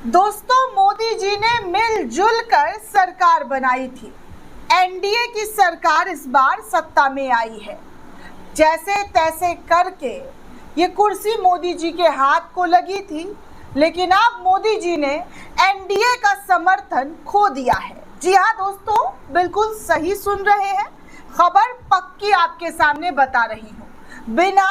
दोस्तों, मोदी जी ने मिलजुल कर सरकार बनाई थी। एनडीए की सरकार इस बार सत्ता में आई है। जैसे तैसे करके ये कुर्सी मोदी जी के हाथ को लगी थी, लेकिन अब मोदी जी ने एनडीए का समर्थन खो दिया है। जी हाँ दोस्तों, बिल्कुल सही सुन रहे हैं। खबर पक्की आपके सामने बता रही हूँ, बिना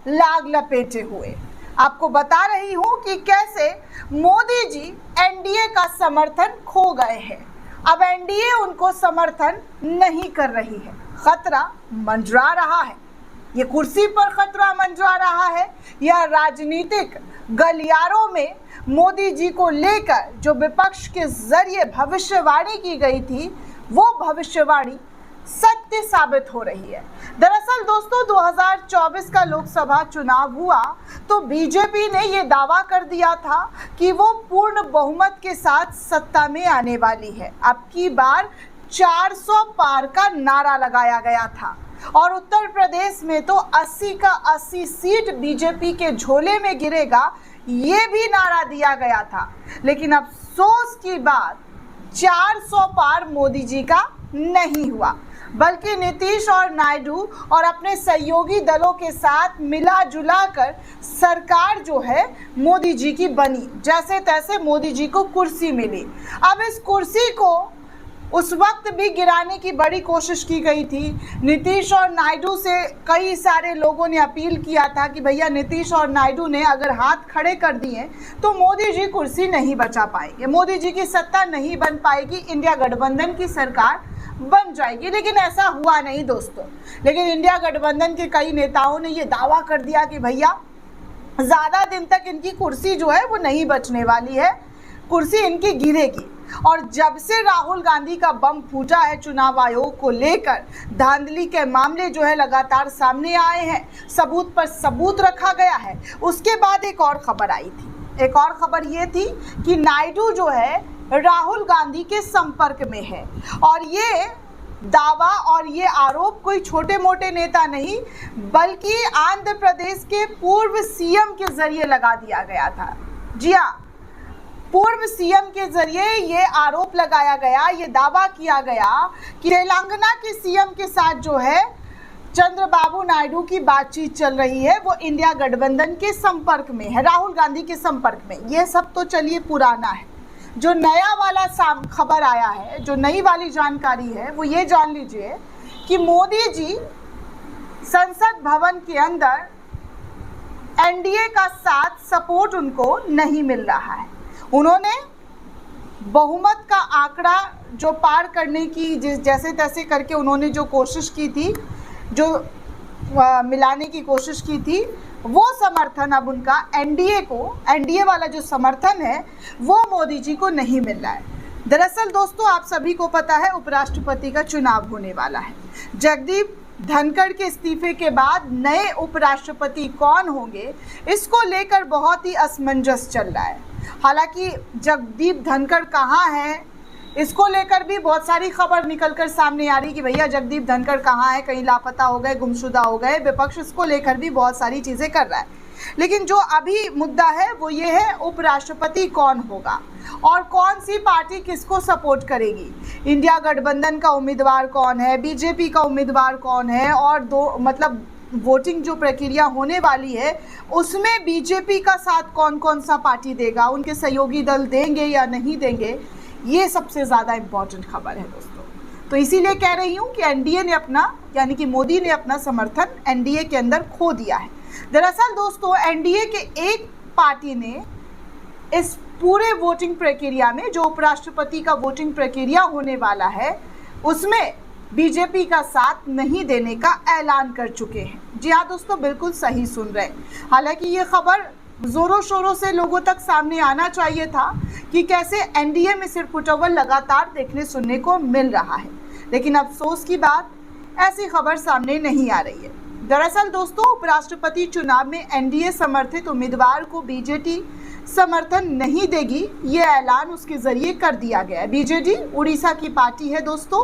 लाग लपेटे हुए आपको बता रही हूँ कि कैसे मोदी जी एनडीए का समर्थन खो गए हैं। अब एनडीए उनको समर्थन नहीं कर रही है। खतरा मंडरा रहा है। ये कुर्सी पर खतरा मंडरा रहा है या राजनीतिक गलियारों में मोदी जी को लेकर जो विपक्ष के जरिए भविष्यवाणी की गई थी, वो भविष्यवाणी सत्य साबित हो रही है। दरअसल दोस्तों, 2024 का लोकसभा चुनाव हुआ तो बीजेपी ने ये दावा कर दिया था कि वो पूर्ण बहुमत के साथ सत्ता में आने वाली है। अब की बार 400 पार का नारा लगाया गया था और उत्तर प्रदेश में तो 80 का 80 सीट बीजेपी के झोले में गिरेगा, ये भी नारा दिया गया था। लेकिन अफसोस की बात, 400 पार मोदी जी का नहीं हुआ, बल्कि नीतीश और नायडू और अपने सहयोगी दलों के साथ मिला जुला कर सरकार जो है मोदी जी की बनी। जैसे तैसे मोदी जी को कुर्सी मिली। अब इस कुर्सी को उस वक्त भी गिराने की बड़ी कोशिश की गई थी। नीतीश और नायडू से कई सारे लोगों ने अपील किया था कि भैया नीतीश और नायडू ने अगर हाथ खड़े कर दिए तो मोदी जी कुर्सी नहीं बचा पाएंगे, मोदी जी की सत्ता नहीं बन पाएगी, इंडिया गठबंधन की सरकार बन जाएगी। लेकिन ऐसा हुआ नहीं दोस्तों। लेकिन इंडिया गठबंधन के कई नेताओं ने ये दावा कर दिया कि भैया ज़्यादा दिन तक इनकी कुर्सी जो है वो नहीं बचने वाली है, कुर्सी इनकी गिरेगी। और जब से राहुल गांधी का बम फूटा है चुनाव आयोग को लेकर, धांधली के मामले जो है लगातार सामने आए हैं, सबूत पर सबूत रखा गया है, उसके बाद एक और खबर आई थी। एक और खबर ये थी कि नायडू जो है राहुल गांधी के संपर्क में है। और ये दावा और ये आरोप कोई छोटे मोटे नेता नहीं, बल्कि आंध्र प्रदेश के पूर्व सीएम के जरिए लगा दिया गया था। जी हाँ, पूर्व सीएम के जरिए ये आरोप लगाया गया, ये दावा किया गया कि तेलंगाना के सीएम के साथ जो है चंद्रबाबू नायडू की बातचीत चल रही है, वो इंडिया गठबंधन के संपर्क में है, राहुल गांधी के संपर्क में। ये सब तो चलिए पुराना है। जो नया वाला खबर आया है, जो नई वाली जानकारी है, वो ये जान लीजिए कि मोदी जी संसद भवन के अंदर एनडीए का साथ सपोर्ट उनको नहीं मिल रहा है। उन्होंने बहुमत का आंकड़ा जो पार करने की जैसे तैसे करके उन्होंने जो कोशिश की थी, जो मिलाने की कोशिश की थी, वो समर्थन अब उनका एनडीए वाला जो समर्थन है वो मोदी जी को नहीं मिल रहा है। दरअसल दोस्तों, आप सभी को पता है उपराष्ट्रपति का चुनाव होने वाला है। जगदीप धनखड़ के इस्तीफे के बाद नए उपराष्ट्रपति कौन होंगे, इसको लेकर बहुत ही असमंजस चल रहा है। हालांकि जगदीप धनखड़ कहाँ है, इसको लेकर भी बहुत सारी खबर निकलकर सामने आ रही कि भैया जगदीप धनखड़ कहाँ है, कहीं लापता हो गए, गुमशुदा हो गए। विपक्ष इसको लेकर भी बहुत सारी चीज़ें कर रहा है। लेकिन जो अभी मुद्दा है वो ये है उपराष्ट्रपति कौन होगा और कौन सी पार्टी किसको सपोर्ट करेगी। इंडिया गठबंधन का उम्मीदवार कौन है, बीजेपी का उम्मीदवार कौन है, और वोटिंग जो प्रक्रिया होने वाली है उसमें बीजेपी का साथ कौन कौन सा पार्टी देगा, उनके सहयोगी दल देंगे या नहीं देंगे, ये सबसे ज़्यादा इम्पॉर्टेंट खबर है दोस्तों। तो इसीलिए कह रही हूँ कि एनडीए ने अपना, यानी कि मोदी ने अपना समर्थन एनडीए के अंदर खो दिया है। दरअसल दोस्तों, एनडीए के एक पार्टी ने इस पूरे वोटिंग प्रक्रिया में, जो उपराष्ट्रपति का वोटिंग प्रक्रिया होने वाला है, उसमें बीजेपी का साथ नहीं देने का ऐलान कर चुके हैं। जी हाँ दोस्तों, बिल्कुल सही सुन रहे हैं। हालांकि ये खबर जोरों शोरों से लोगों तक सामने आना चाहिए था कि कैसे एनडीए में सिरपुटअव्वल लगातार देखने सुनने को मिल रहा है, लेकिन अफसोस की बात, ऐसी खबर सामने नहीं आ रही है। दरअसल दोस्तों, उपराष्ट्रपति चुनाव में एनडीए समर्थित उम्मीदवार को बीजेडी समर्थन नहीं देगी, ये ऐलान उसके जरिए कर दिया गया है। बीजेडी उड़ीसा की पार्टी है दोस्तों,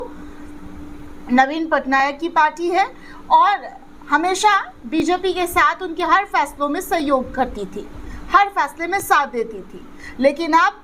नवीन पटनायक की पार्टी है और हमेशा बीजेपी के साथ उनके हर फैसलों में सहयोग करती थी, हर फैसले में साथ देती थी। लेकिन अब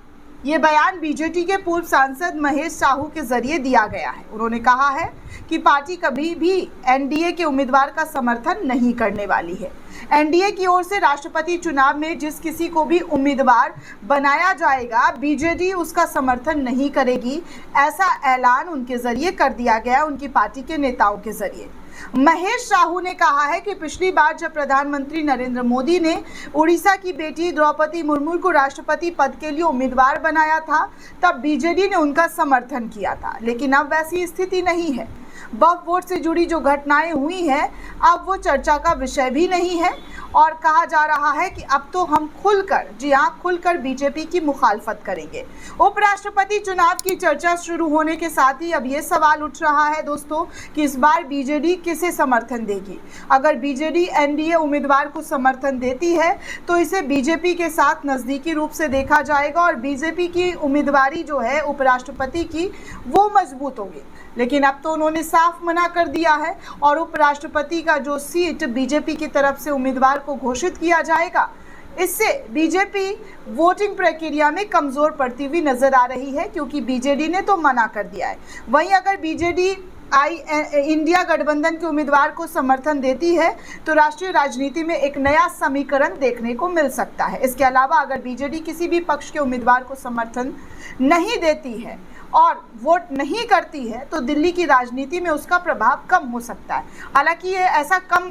ये बयान बीजेपी के पूर्व सांसद महेश साहू के जरिए दिया गया है। उन्होंने कहा है कि पार्टी कभी भी एनडीए के उम्मीदवार का समर्थन नहीं करने वाली है। एनडीए की ओर से राष्ट्रपति चुनाव में जिस किसी को भी उम्मीदवार बनाया जाएगा, बीजेडी उसका समर्थन नहीं करेगी। ऐसा ऐलान उनके जरिए कर दिया गया, उनकी पार्टी के नेताओं के जरिए। महेश साहू ने कहा है कि पिछली बार जब प्रधानमंत्री नरेंद्र मोदी ने उड़ीसा की बेटी द्रौपदी मुर्मू को राष्ट्रपति पद के लिए उम्मीदवार बनाया था, तब बीजेडी ने उनका समर्थन किया था। लेकिन अब वैसी स्थिति नहीं है। वक्फ बोर्ड से जुड़ी जो घटनाएं हुई हैं, अब वो चर्चा का विषय भी नहीं है और कहा जा रहा है कि अब तो हम खुलकर, जी हाँ, खुलकर बीजेपी की मुखालफत करेंगे। उपराष्ट्रपति चुनाव की चर्चा शुरू होने के साथ ही अब ये सवाल उठ रहा है दोस्तों कि इस बार बीजेडी किसे समर्थन देगी। अगर बीजेडी एनडीए उम्मीदवार को समर्थन देती है तो इसे बीजेपी के साथ नज़दीकी रूप से देखा जाएगा और बीजेपी की उम्मीदवारी जो है उपराष्ट्रपति की, वो मजबूत होगी। लेकिन अब तो उन्होंने साफ मना कर दिया है और उपराष्ट्रपति का जो सीट बीजेपी की तरफ से उम्मीदवार को घोषित किया जाएगा, इससे बीजेपी वोटिंग प्रक्रिया में कमज़ोर पड़ती हुई नजर आ रही है, क्योंकि बीजेडी ने तो मना कर दिया है। वहीं अगर बीजेडी इंडिया गठबंधन के उम्मीदवार को समर्थन देती है तो राष्ट्रीय राजनीति में एक नया समीकरण देखने को मिल सकता है। इसके अलावा अगर बीजेडी किसी भी पक्ष के उम्मीदवार को समर्थन नहीं देती है और वोट नहीं करती है तो दिल्ली की राजनीति में उसका प्रभाव कम हो सकता है। हालांकि ये ऐसा कम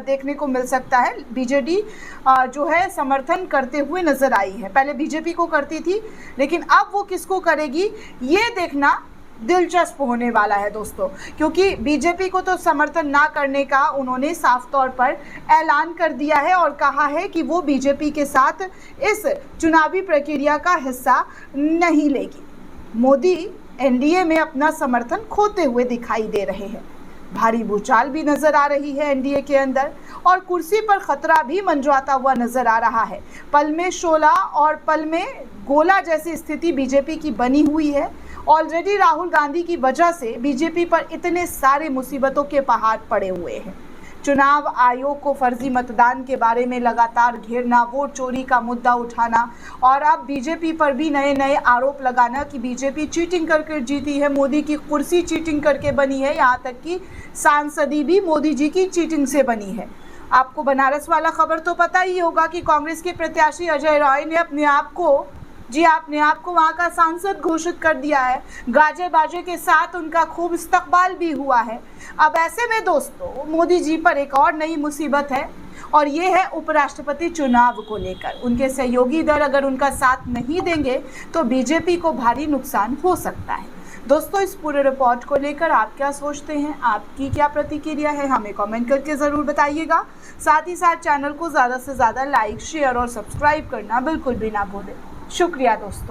देखने को मिल सकता है। बीजेडी जो है समर्थन करते हुए नजर आई है। पहले बीजेपी को करती थी, लेकिन अब वो किसको करेगी ये देखना दिलचस्प होने वाला है दोस्तों, क्योंकि बीजेपी को तो समर्थन ना करने का उन्होंने साफ तौर पर ऐलान कर दिया है और कहा है कि वो बीजेपी के साथ इस चुनावी प्रक्रिया का हिस्सा नहीं लेगी। मोदी एनडीए में अपना समर्थन खोते हुए दिखाई दे रहे हैं। भारी भूचाल भी नजर आ रही है एनडीए के अंदर और कुर्सी पर खतरा भी मंडराता हुआ नजर आ रहा है। पल में शोला और पल में गोला जैसी स्थिति बीजेपी की बनी हुई है। ऑलरेडी राहुल गांधी की वजह से बीजेपी पर इतने सारे मुसीबतों के पहाड़ पड़े हुए हैं। चुनाव आयोग को फर्जी मतदान के बारे में लगातार घेरना, वोट चोरी का मुद्दा उठाना और अब बीजेपी पर भी नए नए आरोप लगाना कि बीजेपी चीटिंग करके जीती है, मोदी की कुर्सी चीटिंग करके बनी है, यहाँ तक कि सांसदी भी मोदी जी की चीटिंग से बनी है। आपको बनारस वाला खबर तो पता ही होगा कि कांग्रेस के प्रत्याशी अजय राय ने अपने आप को वहाँ का सांसद घोषित कर दिया है। गाजे बाजे के साथ उनका खूब इस्तकबाल भी हुआ है। अब ऐसे में दोस्तों मोदी जी पर एक और नई मुसीबत है और ये है उपराष्ट्रपति चुनाव को लेकर। उनके सहयोगी दल अगर उनका साथ नहीं देंगे तो बीजेपी को भारी नुकसान हो सकता है। दोस्तों इस पूरे रिपोर्ट को लेकर आप क्या सोचते हैं, आपकी क्या प्रतिक्रिया है, हमें कमेंट करके ज़रूर बताइएगा। साथ ही साथ चैनल को ज़्यादा से ज़्यादा लाइक, शेयर और सब्सक्राइब करना बिल्कुल भी ना भूलें। शुक्रिया दोस्तों।